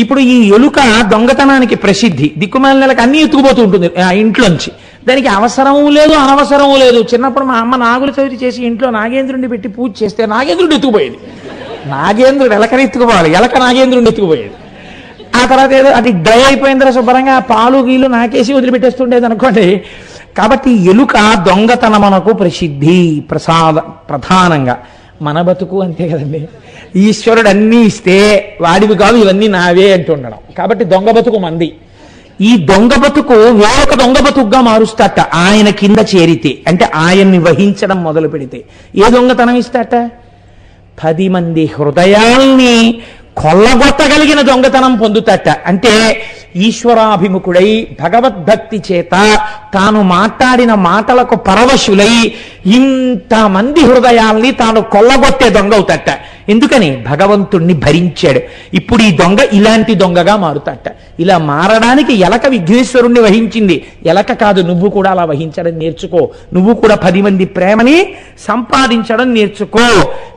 ఇప్పుడు ఈ ఎలుక దొంగతనానికి ప్రసిద్ధి. దిక్కుమాలిన నెలకు అన్ని ఎత్తుకుపోతూ ఉంటుంది ఆ ఇంట్లోంచి. దానికి అవసరము లేదు, అనవసరము లేదు. చిన్నప్పుడు మా అమ్మ నాగుల చవితి చేసి ఇంట్లో నాగేంద్రుడిని పెట్టి పూజ చేస్తే నాగేంద్రుడు ఎత్తుకుపోయేది. నాగేంద్రుడు ఎలకని ఎత్తుకుపోవాలి, ఎలక నాగేంద్రుడిని ఎత్తుకుపోయేది. ఆ తర్వాత ఏదో అది డ్రై అయిపోయిన తర్వాత శుభ్రంగా పాలు గీలు నాకేసి వదిలిపెట్టేస్తుండేది అనుకోండి. కాబట్టి ఎలుక దొంగతనమునకు ప్రసిద్ధి ప్రధానంగా. మన బతుకు అంతే కదండి, ఈశ్వరుడు అన్నీ ఇస్తే వాడివి కాదు ఇవన్నీ నావే అంటూ ఉండడం. కాబట్టి దొంగ బతుకు మంది. ఈ దొంగ బతుకు వేరొక దొంగ బతుకుగా మారుస్తాట ఆయన కింద చేరితే, అంటే ఆయన్ని వహించడం మొదలు పెడితే. ఏ దొంగతనం ఇస్తాట? 10 మంది హృదయాల్ని కొల్లగొట్టగలిగిన దొంగతనం పొందుతాట. అంటే ఈశ్వరాభిముఖుడై భగవద్భక్తి చేత తాను మాట్లాడిన మాటలకు పరవశులై ఇంతమంది హృదయాల్ని తాను కొల్లగొట్టే దొంగ అవుతాట. ఎందుకని? భగవంతుణ్ణి భరించాడు. ఇప్పుడు ఈ దొంగ ఇలాంటి దొంగగా మారుతాట. ఇలా మారడానికి ఎలక విఘ్నేశ్వరుణ్ణి వహించింది. ఎలక కాదు, నువ్వు కూడా అలా వహించడం నేర్చుకో, నువ్వు కూడా 10 మంది ప్రేమని సంపాదించడం నేర్చుకో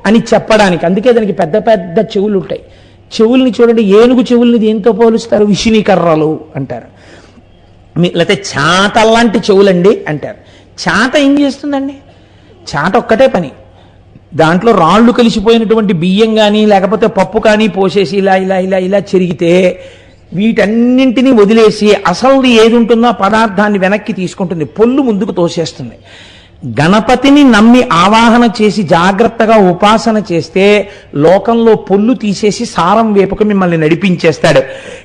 అని చెప్పడానికి. అందుకే దానికి పెద్ద పెద్ద చెవులు ఉంటాయి. చెవుల్ని చూడండి, ఏనుగు చెవుల్ని దేంతో పోలుస్తారు? విషిణీకర్రలు అంటారు. లేకపోతే చాటల్లాంటి చెవులండి అంటారు. చాట ఏం చేస్తుందండి? చాట ఒక్కటే పని, దాంట్లో రాళ్ళు కలిసిపోయినటువంటి బియ్యం కానీ లేకపోతే పప్పు కానీ పోసేసి ఇలా ఇలా ఇలా ఇలా చెరిగితే వీటన్నింటినీ వదిలేసి అసలు ఏది ఉంటుందో ఆ పదార్థాన్ని వెనక్కి తీసుకుంటుంది, పొల్లు ముందుకు తోసేస్తుంది. గణపతిని నమ్మి ఆవాహన చేసి జాగ్రత్తగా ఉపాసన చేస్తే లోకంలో పొల్లు తీసేసి సారం వేపుకు మిమ్మల్ని నడిపించేస్తాడు.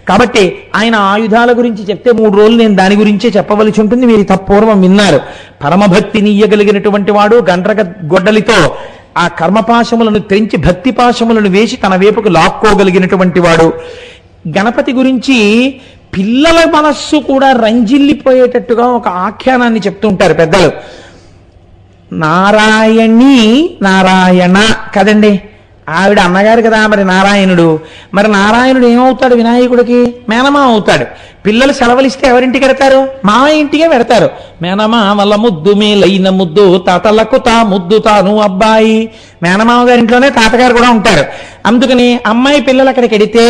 కాబట్టి ఆయన ఆయుధాల గురించి చెప్తే 3 రోజులు నేను దాని గురించే చెప్పవలసి ఉంటుంది. మీరు తప్పూర్వం విన్నారు. పరమభక్తిని ఇయ్యగలిగినటువంటి వాడు, గండ్రగ గొడ్డలితో ఆ కర్మపాశములను తెంచి భక్తి పాశములను వేసి తన వైపుకు లాక్కోగలిగినటువంటి వాడు. గణపతి గురించి పిల్లల మనస్సు కూడా రంజిల్లిపోయేటట్టుగా ఒక ఆఖ్యానాన్ని చెప్తుంటారు పెద్దలు. నారాయణి నారాయణ కదండి, ఆవిడ అన్నగారు కదా మరి నారాయణుడు. మరి నారాయణుడు ఏమవుతాడు వినాయకుడికి? మేనమా అవుతాడు. పిల్లలు సెలవులిస్తే ఎవరింటికి వెడతారు? మామయ్య ఇంటికే పెడతారు. మేనమా వల్ల ముద్దు మేలైన ముద్దు తాతలకు తా ముద్దు తాను అబ్బాయి. మేనమామ గారి ఇంట్లోనే తాతగారు కూడా ఉంటారు. అందుకని అమ్మాయి పిల్లలు అక్కడికి వెడితే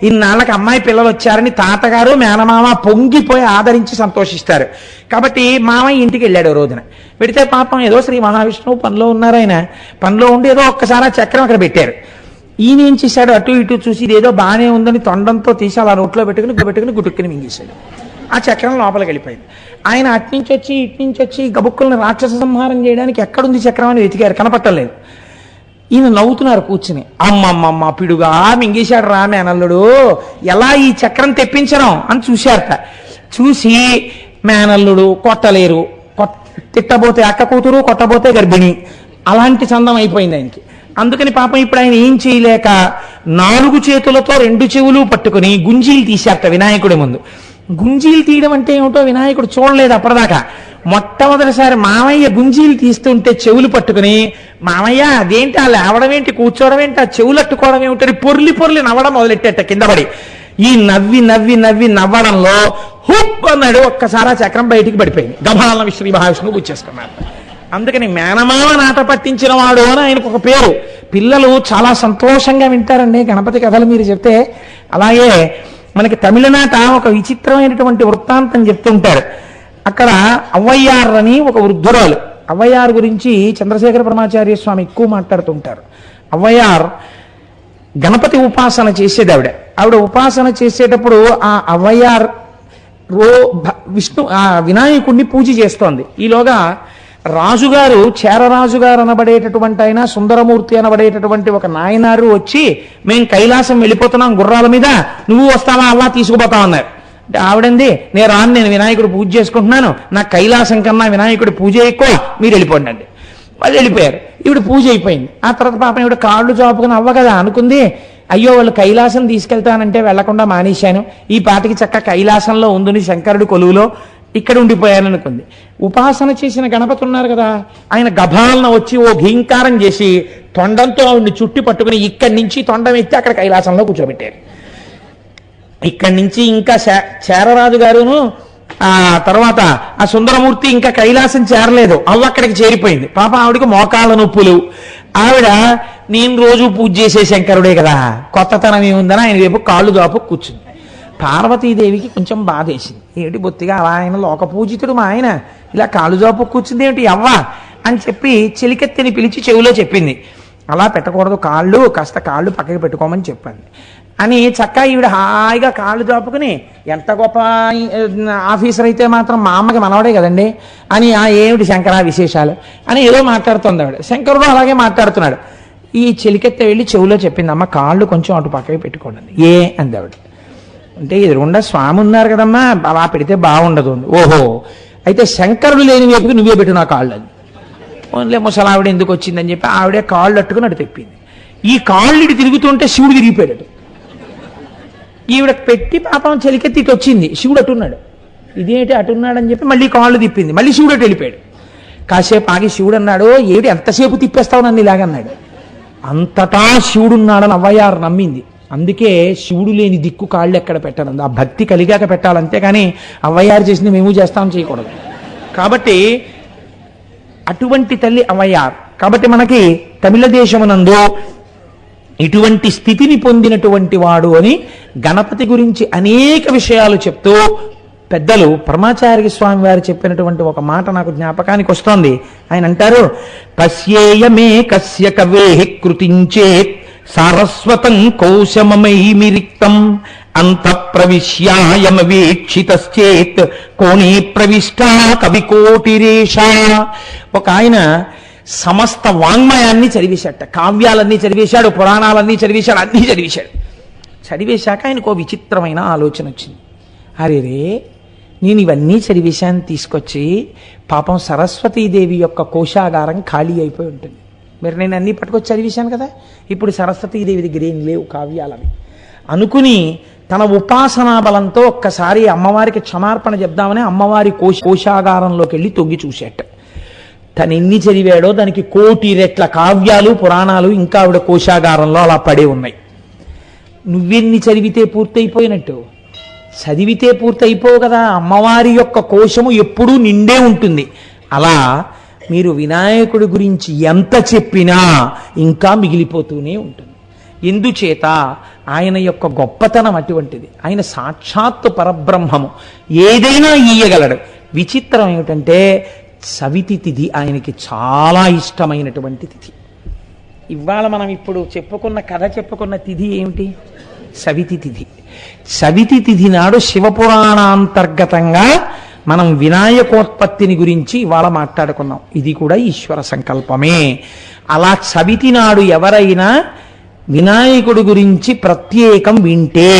ఇన్నాళ్ళకి అమ్మాయి పిల్లలు వచ్చారని తాతగారు మేనమామ పొంగిపోయి ఆదరించి సంతోషిస్తారు. కాబట్టి మామయ్య ఇంటికి వెళ్ళాడు రోజున. పెడితే పాపం ఏదో శ్రీ మహావిష్ణువు పనిలో ఉన్నారు. ఆయన పనిలో ఉండి ఏదో ఒక్కసారి ఆ చక్రం అక్కడ పెట్టారు. ఈయన ఏం చేశాడు, అటు ఇటు చూసి ఇదేదో బాగానే ఉందని తొండంతో తీసి అలా నోట్లో పెట్టుకుని గుటుక్కుని మింగేశాడు. ఆ చక్రం లోపలికి వెళ్ళిపోయింది. ఆయన అట్నుంచి వచ్చి ఇట్నుంచి వచ్చి గబుక్కులను రాక్షస సంహారం చేయడానికి ఎక్కడుంది చక్రం అని వెతికారు, కనపట్టలేదు. ఈయన నవ్వుతున్నారు కూర్చుని. అమ్మమ్మమ్మ పిడుగా మింగేశాడు రా మేనల్లుడు, ఎలా ఈ చక్రం తెప్పించడం అని చూశారట. చూసి మేనల్లుడు కొట్టలేరు, తిట్టబోతే అక్క కూతురు, కొట్టబోతే గర్భిణి, అలాంటి చందం అయిపోయింది ఆయనకి. అందుకని పాపం ఇప్పుడు ఆయన ఏం చేయలేక 4 చేతులతో 2 చెవులు పట్టుకుని గుంజీలు తీశారట వినాయకుడి ముందు. గుంజీలు తీయడం అంటే ఏమిటో వినాయకుడు చూడలేదు అప్పటిదాకా. మొట్టమొదటిసారి మామయ్య గుంజీలు తీస్తుంటే చెవులు పట్టుకుని, మామయ్య అదేంటి ఆ లేవడం ఏంటి, కూర్చోవడం ఏంటి, ఆ చెవులు అట్టుకోవడం ఏమిటని పొర్లి నవ్వడం మొదలెట్టేట కింద పడి. ఈ నవ్వడంలో హుప్ అన్నాడు. ఒక్కసారి ఆ చక్రం బయటికి పడిపోయింది. గభాలన శ్రీ మహావిష్ణువు గుచ్చేసుకున్నారు. అందుకని మేనమామ నాట పట్టించిన వాడు అని ఆయనకు ఒక పేరు. పిల్లలు చాలా సంతోషంగా వింటారండి గణపతి కథలు మీరు చెప్తే. అలాగే మనకి తమిళనాట ఒక విచిత్రమైనటువంటి వృత్తాంతం చెప్తుంటారు. అక్కడ అవ్వయ్యార్ అని ఒక వృద్ధురాలు. అవ్వయ్యార్ గురించి చంద్రశేఖర పరమాచార్య స్వామి ఎక్కువ మాట్లాడుతుంటారు. అవ్వయ్యార్ గణపతి ఉపాసన చేసేది. ఆవిడ ఉపాసన చేసేటప్పుడు ఆ అవ్వయ్యార్ వినాయకుడిని పూజ చేస్తోంది. ఈలోగా రాజుగారు, చేరరాజుగారు అనబడేటటువంటి ఆయన, సుందరమూర్తి అనబడేటటువంటి ఒక నాయనారు వచ్చి, మేము కైలాసం వెళ్ళిపోతున్నాం గుర్రాల మీద, నువ్వు వస్తావా అలా తీసుకుపోతామన్నారు. అంటే ఆవిడంది, నేను వినాయకుడు పూజ చేసుకుంటున్నాను, నాకు కైలాసం కన్నా వినాయకుడి పూజ ఎక్కువ, మీరు వెళ్ళిపోండి అండి. వాళ్ళు వెళ్ళిపోయారు. ఈవిడ పూజ అయిపోయింది. ఆ తర్వాత పాపం ఈవిడ కాళ్ళు చాపుకుని అవ్వ కదా అనుకుంది, అయ్యో వాళ్ళు కైలాసం తీసుకెళ్తానంటే వెళ్లకుండా మానేశాను, ఈ పాటికి చక్క కైలాసంలో ఉందని శంకరుడు కొలువులో ఇక్కడ ఉండిపోయాననుకుంది. ఉపాసన చేసిన గణపతి ఉన్నారు కదా, ఆయన గభాలన వచ్చి ఓ ఘీంకారం చేసి తొండంతో ఆవిడ్ని చుట్టి పట్టుకుని ఇక్కడి నుంచి తొండం ఎత్తి అక్కడ కైలాసంలో కూర్చోబెట్టారు. ఇక్కడి నుంచి ఇంకా చేరరాజు గారును ఆ తర్వాత ఆ సుందరమూర్తి ఇంకా కైలాసం చేరలేదు, అవ్వ అక్కడికి చేరిపోయింది. పాప ఆవిడకి మోకాళ్ళ నొప్పులు. ఆవిడ నేను రోజు పూజ చేసే శంకరుడే కదా, కొత్తతనం ఏముందని ఆయన వైపు కాళ్ళు దాపు కూర్చుంది. పార్వతీదేవికి కొంచెం బాధేసింది. ఏమిటి బొత్తిగా ఆయన లోకపూజితుడు మా ఆయన ఇలా కాళ్ళు జాపు కూర్చుంది ఏమిటి అవ్వ అని చెప్పి చెలికెత్తిని పిలిచి చెవిలో చెప్పింది. అలా పెట్టకూడదు, కాళ్ళు కాస్త కాళ్ళు పక్కకి పెట్టుకోమని చెప్పండి అని. చక్కగా ఈవిడ హాయిగా కాళ్ళు జాపుకుని, ఎంత గొప్ప ఆఫీసర్ అయితే మాత్రం మా అమ్మకి మనవడే కదండి అని, ఏమిటి శంకర విశేషాలు అని ఏదో మాట్లాడుతుంది ఆవిడ. శంకరుడు అలాగే మాట్లాడుతున్నాడు. ఈ చెలికెత్త వెళ్ళి చెవిలో చెప్పింది, అమ్మ కాళ్ళు కొంచెం అటు పక్కకి పెట్టుకోండి. ఏ అంది ఆవిడ. అంటే ఎదురుగుండా స్వామి ఉన్నారు కదమ్మా, అలా పెడితే బాగుండదు. ఓహో, అయితే శంకరుడు లేని వైపుకి నువ్వే పెట్టు నా కాళ్ళు అని. ఓన్లే ముసలి ఆవిడ ఎందుకు వచ్చిందని చెప్పి ఆవిడే కాళ్ళు అట్టుకుని అటు తెప్పింది. ఈ కాళ్ళు ఇటు తిరుగుతుంటే శివుడు తిరిగిపోయాడు. ఈవిడ పెట్టి పాపం చెలికెత్తి ఇటు వచ్చింది, శివుడు అటున్నాడు. ఇదేంటి అటున్నాడు అని చెప్పి మళ్ళీ కాళ్ళు తిప్పింది, మళ్ళీ శివుడు అటు వెళ్ళిపోయాడు. కాసేపు ఆగి శివుడు అన్నాడు, ఏమిటి ఎంతసేపు తిప్పేస్తావు నన్ను ఇలాగన్నాడు. అంతటా శివుడున్నాడని అవ్వయ్యారు నమ్మింది. అందుకే శివుడు లేని దిక్కు కాళ్ళు ఎక్కడ పెట్టాలి, ఆ భక్తి కలిగాక పెట్టాలి. అంతేగాని అవ్వయ్యారు చేసింది మేము చేస్తాం చేయకూడదు. కాబట్టి అటువంటి తల్లి అవ్వయ్యారు. కాబట్టి మనకి తమిళ దేశమునందు ఇటువంటి స్థితిని పొందినటువంటి వాడు అని గణపతి గురించి అనేక విషయాలు చెప్తూ పెద్దలు పరమాచార్య స్వామి వారు చెప్పినటువంటి ఒక మాట నాకు జ్ఞాపకానికి వస్తోంది. ఆయన అంటారు, పశ్యేయమే కస్య కవే కృతించేత్ సారస్వతం కౌశమమై మిరిక్తం అంత ప్రవిశ్యాయమవీక్షితశ్చేత్ కోణే ప్రవిష్టా కవికోటిరేష. ఒక ఆయన సమస్త వాంగ్మయాన్ని చదివేశాట, కావ్యాలన్నీ చదివేశాడు, పురాణాలన్నీ చదివేశాడు, అన్నీ చదివేశాడు. చదివేశాక ఆయనకు విచిత్రమైన ఆలోచన వచ్చింది. అరే నేను ఇవన్నీ చదివేశాను, తీసుకొచ్చి పాపం సరస్వతీదేవి యొక్క కోశాగారం ఖాళీ అయిపోయి ఉంటుంది. మీరు నేను అన్నీ పట్టుకొచ్చి చదివేశాను కదా, ఇప్పుడు సరస్వతీదేవి దగ్గర ఏం లేవు కావ్యాలని అనుకుని తన ఉపాసనా బలంతో ఒక్కసారి అమ్మవారికి క్షమార్పణ చెప్దామని అమ్మవారి కోశాగారంలోకి వెళ్ళి తొంగి చూసేట. తను ఎన్ని చదివాడో దానికి 1,000,000 రెట్ల కావ్యాలు పురాణాలు ఇంకా ఆవిడ కోశాగారంలో అలా పడే ఉన్నాయి. నువ్వెన్ని చదివితే పూర్తయిపోయినట్టు? చదివితే పూర్తయిపోవు కదా, అమ్మవారి యొక్క కోశము ఎప్పుడూ నిండే ఉంటుంది. అలా మీరు వినాయకుడి గురించి ఎంత చెప్పినా ఇంకా మిగిలిపోతూనే ఉంటుంది. ఎందుచేత ఆయన యొక్క గొప్పతనం అటువంటిది. ఆయన సాక్షాత్తు పరబ్రహ్మము, ఏదైనా ఇయ్యగలడు. విచిత్రం ఏమిటంటే సవితి తిథి ఆయనకి చాలా ఇష్టమైనటువంటి తిథి. ఇవాళ మనం ఇప్పుడు చెప్పుకున్న తిథి ఏమిటి? సవితి తిథి. సవితి తిథి నాడు శివపురాణాంతర్గతంగా మనం వినాయకోత్పత్తిని గురించి ఇవాళ మాట్లాడుకున్నాం. ఇది కూడా ఈశ్వర సంకల్పమే. అలా సవితి నాడు ఎవరైనా వినాయకుడు గురించి ప్రత్యేకం వింటే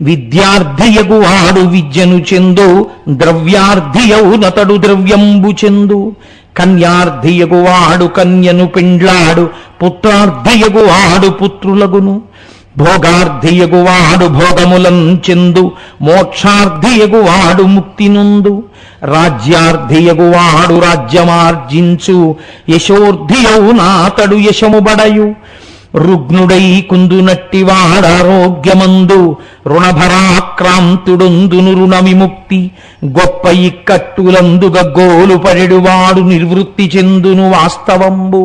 విద్యార్థియగు వాడు విద్యను చెందు, ద్రవ్యార్థియవు నతడు ద్రవ్యంబు చెందు, కన్యార్థియగు వాడు కన్యను పెండ్లాడు, పుత్రార్థియగు వాడు పుత్రులగును, భోగార్థియగు వాడు భోగములం చెందు, మోక్షార్థియగు వాడు ముక్తి నుండు, రాజ్యార్థియగు వాడు రాజ్యమార్జించు, యశోర్ధియవు నాతడు యశముబడయు, రుగ్నుడై కుందునట్టి వాడారోగ్యమందు, రుణభరాక్రాంతుడొందును రుణ విముక్తి, గొప్ప ఇక్కట్టులందు గగ్గోలు పడెడువాడు నిర్వృత్తి చెందును వాస్తవంబు.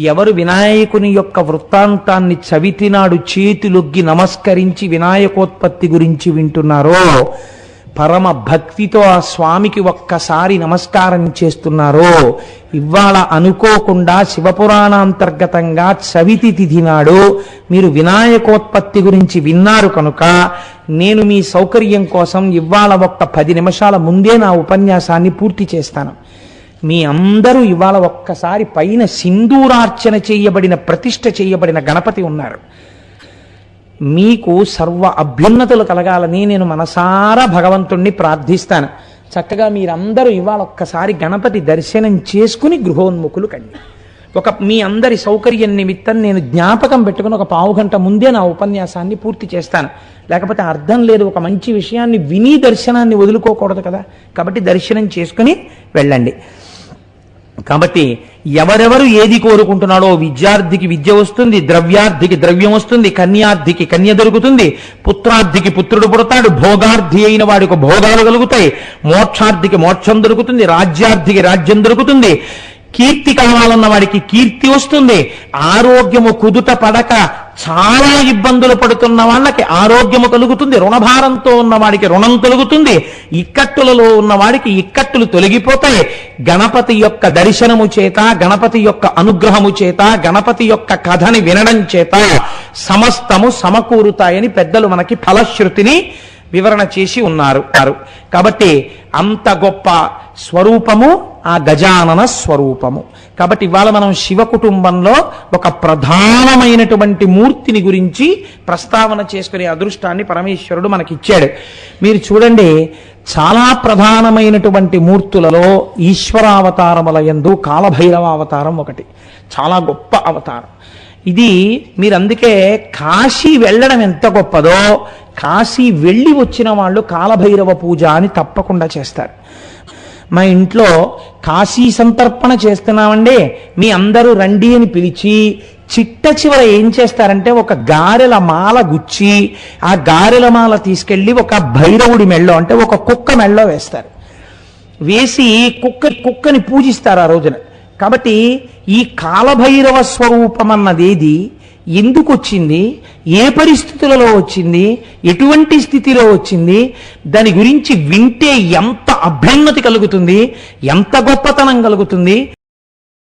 ఎవరు వినాయకుని యొక్క వృత్తాంతాన్ని చవితినాడు చేతులొగ్గి నమస్కరించి వినాయకోత్పత్తి గురించి వింటున్నారో, పరమ భక్తితో ఆ స్వామికి ఒక్కసారి నమస్కారం చేస్తున్నారో, ఇవాళ అనుకోకుండా శివపురాణాంతర్గతంగా చవితి తిథి నాడు మీరు వినాయకోత్పత్తి గురించి విన్నారు కనుక నేను మీ సౌకర్యం కోసం ఇవాళ ఒక్క 10 నిమిషాల ముందే నా ఉపన్యాసాన్ని పూర్తి చేస్తాను. మీ అందరూ ఇవాళ ఒక్కసారి పైన సింధూరార్చన చేయబడిన ప్రతిష్ఠ చేయబడిన గణపతి ఉన్నారు. మీకు సర్వ అభ్యున్నతులు కలగాలని నేను మనసారా భగవంతుణ్ణి ప్రార్థిస్తాను. చక్కగా మీరందరూ ఇవాళ ఒక్కసారి గణపతి దర్శనం చేసుకుని గృహోన్ముఖులు కండి. మీ అందరి సౌకర్యం నిమిత్తం నేను జ్ఞాపకం పెట్టుకుని ఒక 1/2 గంట ముందే నా ఉపన్యాసాన్ని పూర్తి చేస్తాను. లేకపోతే అర్థం లేదు. ఒక మంచి విషయాన్ని విని దర్శనాన్ని వదులుకోకూడదు కదా. కాబట్టి దర్శనం చేసుకుని వెళ్ళండి. కాబట్టి ఎవరెవరు ఏది కోరుకుంటున్నాడో, విద్యార్థికి విద్య వస్తుంది, ద్రవ్యార్థికి ద్రవ్యం వస్తుంది, కన్యార్థికి కన్య దొరుకుతుంది, పుత్రార్థికి పుత్రుడు పుడతాడు, భోగార్థి అయిన వాడికి భోగాలు కలుగుతాయి, మోక్షార్థికి మోక్షం దొరుకుతుంది, రాజ్యార్థికి రాజ్యం దొరుకుతుంది, కీర్తి కావాలన్న వాడికి కీర్తి వస్తుంది, ఆరోగ్యము కుదుట పడక చాలా ఇబ్బందులు పడుతున్న వాళ్ళకి ఆరోగ్యము కలుగుతుంది, రుణభారంతో ఉన్న వాడికి రుణం తొలుగుతుంది, ఇక్కట్టులలో ఉన్న వాడికి ఇక్కట్టులు తొలగిపోతాయి. గణపతి యొక్క దర్శనము చేత, గణపతి యొక్క అనుగ్రహము చేత, గణపతి యొక్క కథని వినడం చేత సమస్తము సమకూరుతాయని పెద్దలు మనకి ఫలశ్రుతిని వివరణ చేసి ఉన్నారు. కాబట్టి అంత గొప్ప స్వరూపము ఆ గజానన స్వరూపము. కాబట్టి ఇవాళ మనం శివ కుటుంబంలో ఒక ప్రధానమైనటువంటి మూర్తిని గురించి ప్రస్తావన చేసుకునే అదృష్టాన్ని పరమేశ్వరుడు మనకిచ్చాడు. మీరు చూడండి, చాలా ప్రధానమైనటువంటి మూర్తులలో ఈశ్వరావతారముల యందు కాలభైరవ అవతారం ఒకటి. చాలా గొప్ప అవతారం ఇది. మీరు అందుకే కాశీ వెళ్ళడం ఎంత గొప్పదో, కాశీ వెళ్ళి వచ్చిన వాళ్ళు కాలభైరవ పూజ అని తప్పకుండా చేస్తారు. మా ఇంట్లో కాశీ సంతర్పణ చేస్తున్నామండి, మీ అందరూ రండి అని పిలిచి చిట్ట చివర ఏం చేస్తారంటే ఒక గారెల మాల గుచ్చి ఆ గారెల మాల తీసుకెళ్ళి ఒక భైరవుడి మెళ్ళో, అంటే ఒక కుక్క మెళ్ళో వేస్తారు. వేసి కుక్కని పూజిస్తారు ఆ రోజున. కాబట్టి ఈ కాలభైరవ స్వరూపం అన్నదేది, ఎందుకు వచ్చింది, ఏ పరిస్థితులలో వచ్చింది, ఎటువంటి స్థితిలో వచ్చింది, దాని గురించి వింటే ఎంత అభ్యున్నతి కలుగుతుంది, ఎంత గొప్పతనం కలుగుతుంది.